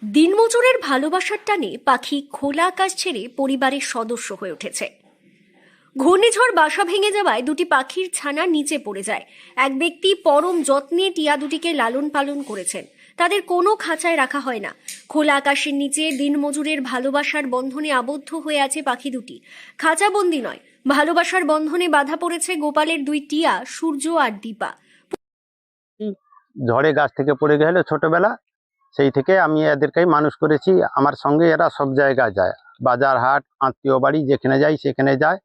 দিনমজুরের ভালোবাসার টানে পাখি খোলা আকাশ ছেড়ে পরিবারের সদস্য হয়ে উঠেছে। ঘূর্ণিঝড় বাসা ভেঙে যাওয়ায় দুটি পাখির ছানা নিচে পড়ে যায়। এক ব্যক্তি পরম যত্নে টিয়া দুটিকে লালন পালন করেছেন। তাদের কোনো খাঁচায় রাখা হয় না। খোলা আকাশের নিচে দিনমজুরের ভালোবাসার বন্ধনে আবদ্ধ হয়ে আছে পাখি দুটি। খাঁচাবন্দি নয়, ভালোবাসার বন্ধনে বাধা পড়েছে গোপালের দুই টিয়া সূর্য আর দীপা। ঝড়ে গাছ থেকে পড়ে গেল ছোটবেলা, সেই থেকে আমি এদেরকেই মানুষ করেছি। আমার সঙ্গে এরা সব জায়গায় যায়, বাজার হাট আত্মীয় বাড়ি যেখানে যাই সেখানে যায়।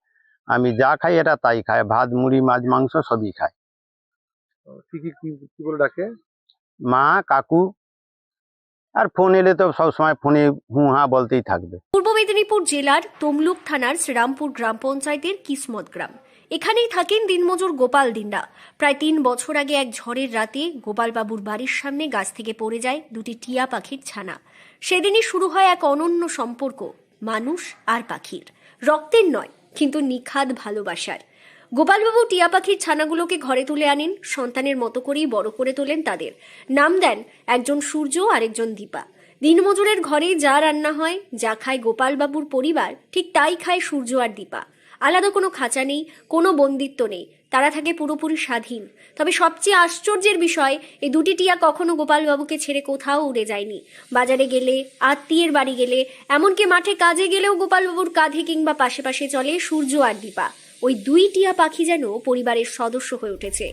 আমি যা খাই এরা তাই খায়, ভাত মুড়ি মাছ মাংস সবই খায়। কি কি কি কি বলে ডাকে? মা কাকু, আর ফোন এলে তো সবসময় ফোনে হু হা বলতেই থাকবে। পূর্ব মেদিনীপুর জেলার তমলুক থানার শ্রীরামপুর গ্রাম পঞ্চায়েতের কিসমত গ্রাম। এখানেই থাকেন দিনমজুর গোপাল দিন্ডা। প্রায় ৩ বছর আগে এক ঝড়ের রাতে গোপালবাবুর বাড়ির সামনে গাছ থেকে পড়ে যায় দুটি টিয়া পাখির ছানা। সেদিনই শুরু হয় এক অনন্য সম্পর্ক, মানুষ আর পাখির। রক্তের নয়, কিন্তু নিখাদ ভালোবাসার। গোপালবাবু টিয়া পাখির ছানাগুলোকে ঘরে তুলে আনেন, সন্তানের মতো করেই বড় করে তোলেন তাদের। নাম দেন একজন সূর্য আর একজন দীপা। দিনমজুরের ঘরে যা রান্না হয়, যা খায় গোপালবাবুর পরিবার, ঠিক তাই খায় সূর্য আর দীপা। আলাদা কোনো খাঁচা নেই, কোনো বন্দিত্ব নেই, তারা থাকে পুরোপুরি স্বাধীন। তবে সবচেয়ে আশ্চর্যের বিষয়, এই দুটি টিয়া কখনো গোপালবাবুকে ছেড়ে কোথাও উড়ে যায়নি। বাজারে গেলে, আত্মীয়ের বাড়ি গেলে, এমনকি মাঠে কাজে গেলেও গোপালবাবুর কাঁধে কিংবা পাশে পাশে চলে সূর্য আর দীপা। ওই দুই টিয়া পাখি যেন পরিবারের সদস্য হয়ে উঠেছে।